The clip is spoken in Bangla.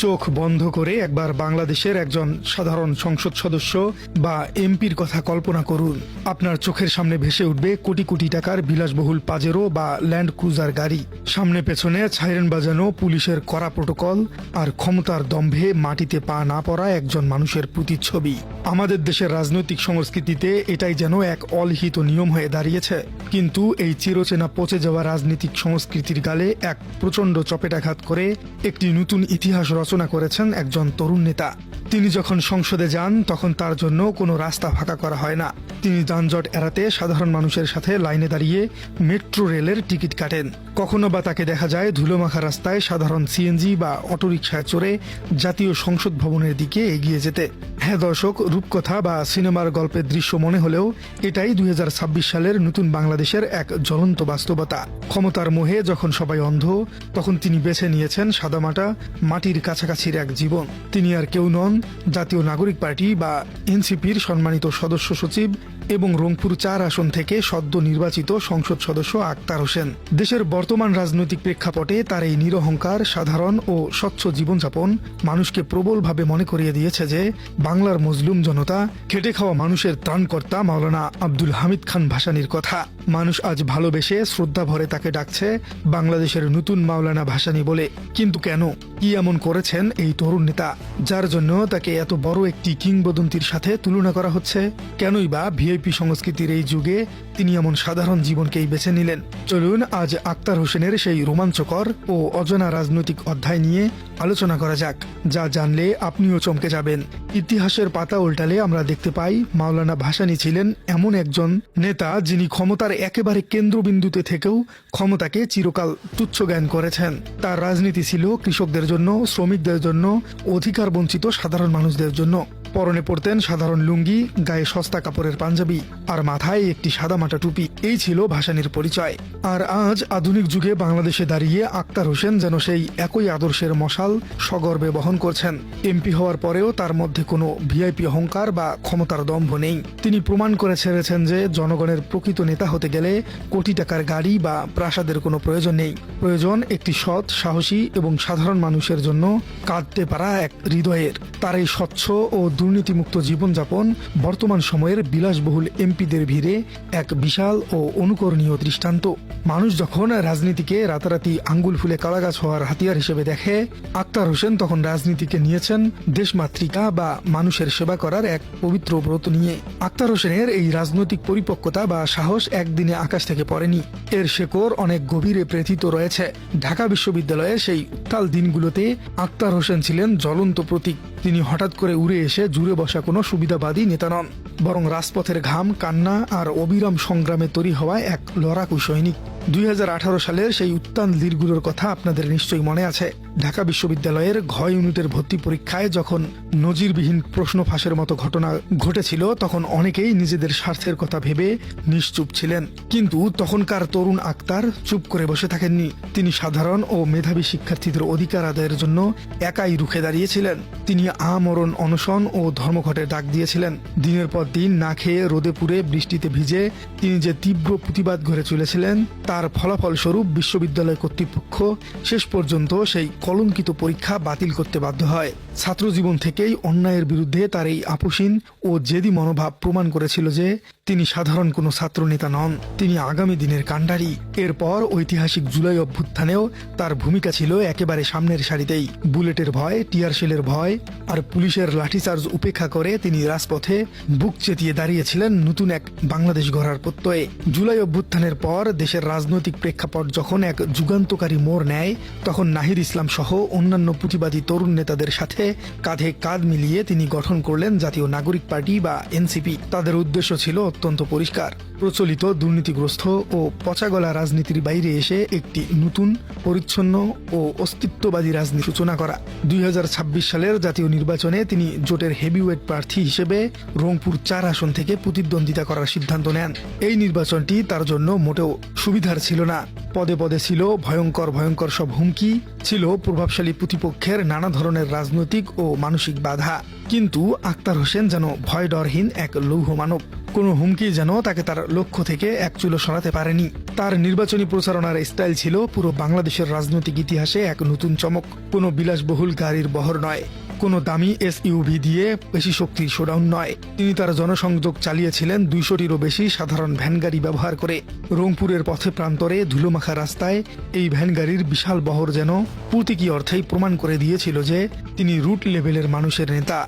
চোখ বন্ধ করে একবার বাংলাদেশের একজন সাধারণ সংসদ সদস্য বা এমপির কথা কল্পনা করুন। আপনার চোখের সামনে ভেসে উঠবে কোটি কোটি টাকার বিলাসবহুল পাজেরো বা ল্যান্ড ক্রুজার গাড়ি, সামনে পেছনে সাইরেন বাজানো পুলিশের কড়া প্রোটোকল, আর ক্ষমতার দম্ভে মাটিতে পা না পড়া একজন মানুষের প্রতিচ্ছবি। আমাদের দেশের রাজনৈতিক সংস্কৃতিতে এটাই যেন এক অলিখিত নিয়ম হয়ে দাঁড়িয়েছে। কিন্তু এই চিরচেনা পচে যাওয়া রাজনৈতিক সংস্কৃতির গালে এক প্রচণ্ড চপেটাঘাত করে একটি নতুন ইতিহাস রচনা করেছেন একজন তরুণ নেতা। তিনি যখন সংসদে যান তখন তার জন্য কোনো রাস্তা ফাঁকা করা হয় না। তিনি যানজট এড়াতে সাধারণ মানুষের সাথে লাইনে দাঁড়িয়ে মেট্রো রেলের টিকিট কাটেন। কখনো বা তাকে দেখা যায় ধুলোমাখা রাস্তায় সাধারণ সিএনজি বা অটোরিকশায় চড়ে জাতীয় সংসদ ভবনের দিকে এগিয়ে যেতে। হ্যাঁ দর্শক, রূপকথা বা সিনেমার গল্পের দৃশ্য মনে হলেও এটাই 2026 সালের নতুন বাংলাদেশের এক জ্বলন্ত বাস্তবতা। ক্ষমতার মোহে যখন সবাই অন্ধ, তখন তিনি বেছে নিয়েছেন সাদামাটা মাটির কাছাকাছির এক জীবন। তিনি আর কেউ নন, জাতীয় নাগরিক পার্টি বা এনসিপির সম্মানিত সদস্য সচিব এবং রংপুর 4 আসন থেকে সদ্য নির্বাচিত সংসদ সদস্য আক্তার হোসেন। দেশের বর্তমান রাজনৈতিক প্রেক্ষাপটে তার এই নিরহংকার, সাধারণ ও স্বচ্ছ জীবনযাপন মানুষকে প্রবলভাবে মনে করিয়ে দিয়েছে যে বাংলার মজলুম জনতা, খেটে খাওয়া মানুষের ত্রাণকর্তা মাওলানা আব্দুল হামিদ খান ভাসানীর কথা। মানুষ আজ ভালোবেসে শ্রদ্ধা ভরে তাকে ডাকছে বাংলাদেশের নতুন মাওলানা ভাসানী বলে। কিন্তু কেন, কি এমন করেছেন এই তরুণ নেতা যার জন্য তাকে এত বড় একটি কিংবদন্তির সাথে তুলনা করা হচ্ছে? কেনই বা ভিআইপি সংস্কৃতির এই যুগে তিনি এমন সাধারণ জীবনকেই বেছে নিলেন? চলুন আজ আক্তার হোসেনের সেই রোমাঞ্চকর ও অজানা রাজনৈতিক অধ্যায় নিয়ে আলোচনা করা যাক, যা জানলে আপনিও চমকে যাবেন। ইতিহাসের পাতা উল্টালে আমরা দেখতে পাই মাওলানা ভাসানী ছিলেন এমন একজন নেতা যিনি ক্ষমতার একেবারে কেন্দ্রবিন্দুতে থেকেও ক্ষমতাকে চিরকাল তুচ্ছ জ্ঞান করেছেন। তার রাজনীতি ছিল কৃষকদের জন্য, শ্রমিকদের জন্য, অধিকার বঞ্চিত সাধারণ মানুষদের জন্য। পরনে পড়তেন সাধারণ লুঙ্গি, গায়ে সস্তা কাপড়ের পাঞ্জাবি, আর মাথায় একটি সাদামাটা টুপি। এই ছিল ভাসানীর পরিচয়। আর আজ আধুনিক যুগে বাংলাদেশে দাঁড়িয়ে আক্তার হোসেন যেন সেই একই আদর্শের মশাল সগর্বে বহন করছেন। এমপি হওয়ার পরেও তার মধ্যে কোনো ভিআইপি অহংকার বা ক্ষমতার দম্ভ নেই। তিনি প্রমাণ করে ছেড়েছেন যে জনগণের প্রকৃত নেতা হতে গেলে কোটি টাকার গাড়ি বা প্রাসাদের কোনো প্রয়োজন নেই। প্রয়োজন একটি সৎ, সাহসী এবং সাধারণ মানুষের জন্য কাঁদতে পারা এক হৃদয়ের। তার এই স্বচ্ছ ও দুর্নীতিমুক্ত জীবনযাপন বর্তমান সময়ের বিলাসবহুল এমপিদের ভিড়ে এক বিশাল ও অনুকরণীয় দৃষ্টান্ত। মানুষ যখন রাজনীতিকে রাতারাতি আঙ্গুল ফুলে কালাগাছ হওয়ার হাতিয়ার হিসেবে দেখে, আক্তার হোসেন তখন রাজনীতিকে নিয়েছেন দেশমাতৃকা বা মানুষের সেবা করার এক পবিত্র ব্রত নিয়ে। আক্তার হোসেনের এই রাজনৈতিক পরিপক্কতা বা সাহস একদিনে আকাশ থেকে পড়েনি। এর শেকড় অনেক গভীরে প্রেথিত রয়েছে। ঢাকা বিশ্ববিদ্যালয়ের সেই উত্তাল দিনগুলোতে আক্তার হোসেন ছিলেন জ্বলন্ত প্রতীক। তিনি হঠাৎ করে উড়ে এসে জুড়ে বসা কোনো সুবিধাবাদী নেতা নন, বরং রাজপথের ঘাম, কান্না আর অবিরাম সংগ্রামে তৈরি হওয়া এক লড়াকু সৈনিক। 2018 সালের সেই উত্তাল দিনগুলোর কথা আপনাদের নিশ্চয়ই মনে আছে। ঢাকা বিশ্ববিদ্যালয়ের ঘ ইউনিটের ভর্তি পরীক্ষায় যখন নজিরবিহীন প্রশ্ন ফাঁসের মতো ঘটনা ঘটেছিল, তখন অনেকেই নিজেদের স্বার্থের কথা ভেবে নিশ্চুপ ছিলেন। কিন্তু তখনকার তরুণ আক্তার চুপ করে বসে থাকেননি। তিনি সাধারণ ও মেধাবী শিক্ষার্থীদের অধিকার আদায়ের জন্য একাই রুখে দাঁড়িয়েছিলেন। তিনি আমরণ অনশন ও ধর্মঘটের ডাক দিয়েছিলেন। দিনের পর দিন না খেয়ে, রোদে পুড়ে, বৃষ্টিতে ভিজে তিনি যে তীব্র প্রতিবাদ গড়ে চলেছিলেন, তার ফলাফল স্বরূপ বিশ্ববিদ্যালয় কর্তৃপক্ষ শেষ পর্যন্ত সেই কলঙ্কিত পরীক্ষা বাতিল করতে বাধ্য হয়। ছাত্র জীবন থেকেই অন্যায়ের বিরুদ্ধে তার এই আপোষহীন ও জেদি মনোভাব প্রমাণ করেছিল যে তিনি সাধারণ কোনো ছাত্র নেতা নন, তিনি আগামী দিনের কাণ্ডারি। এরপর ঐতিহাসিক জুলাই অভ্যুত্থানেও তার ভূমিকা ছিল একেবারে সামনের সারিতেই। বুলেটের ভয়, টিয়ারশেলের ভয় আর পুলিশের লাঠিচার্জ উপেক্ষা করে তিনি রাজপথে বুক চেতিয়ে দাঁড়িয়েছিলেন নতুন এক বাংলাদেশ গড়ার প্রত্যয়ে। জুলাই অভ্যুত্থানের পর দেশের রাজনৈতিক প্রেক্ষাপট যখন এক যুগান্তকারী মোড় নেয়, তখন নাহিদ ইসলাম সহ অন্যান্য প্রতিবাদী তরুণ নেতাদের সাথে কাঁধে কাঁধ মিলিয়ে তিনি গঠন করলেন জাতীয় নাগরিক পার্টি বা এনসিপি। তাদের উদ্দেশ্য ছিল অত্যন্ত পরিষ্কার: প্রচলিত দুর্নীতিগ্রস্ত ও পচাগলা রাজনীতির বাইরে এসে একটি নতুন, পরিচ্ছন্ন ও অস্তিত্ববাদী রাজনীতি সূচনা করা। 2026 সালের জাতীয় নির্বাচনে তিনি জোটের হেভিওয়েট প্রার্থী হিসেবে রংপুর 4 আসন থেকে প্রতিদ্বন্দ্বিতা করার সিদ্ধান্ত নেন। এই নির্বাচনটি তার জন্য মোটেও সুবিধার ছিল না। পদে পদে ছিল ভয়ঙ্কর ভয়ঙ্কর সব হুমকি, ছিল প্রভাবশালী প্রতিপক্ষের নানা ধরনের রাজনৈতিক ও মানসিক বাধা। কিন্তু আক্তার হোসেন যেন ভয় ডরহীন এক লৌহ মানব। কোনো হুমকি যেন তাকে তার লক্ষ্য থেকে এক চুলো সরাতে পারেনি। তার নির্বাচনী প্রচারণার স্টাইল ছিল পুরো বাংলাদেশের রাজনৈতিক ইতিহাসে এক নতুন চমক। কোনো বিলাসবহুল গাড়ির বহর নয়, কোনো দামি এসইউভি দিয়ে বেশি শক্তির শোডাউন নয়। তিনি তার জনসংযোগ চালিয়েছিলেন 200টিরও বেশি সাধারণ ভ্যান গাড়ি ব্যবহার করে। রংপুরের পথে প্রান্তরে ধুলোমাখা রাস্তায় এই ভ্যান গাড়ির বিশাল বহর যেন প্রতীকী অর্থেই প্রমাণ করে দিয়েছিল যে তিনি রুট লেভেলের মানুষের নেতা।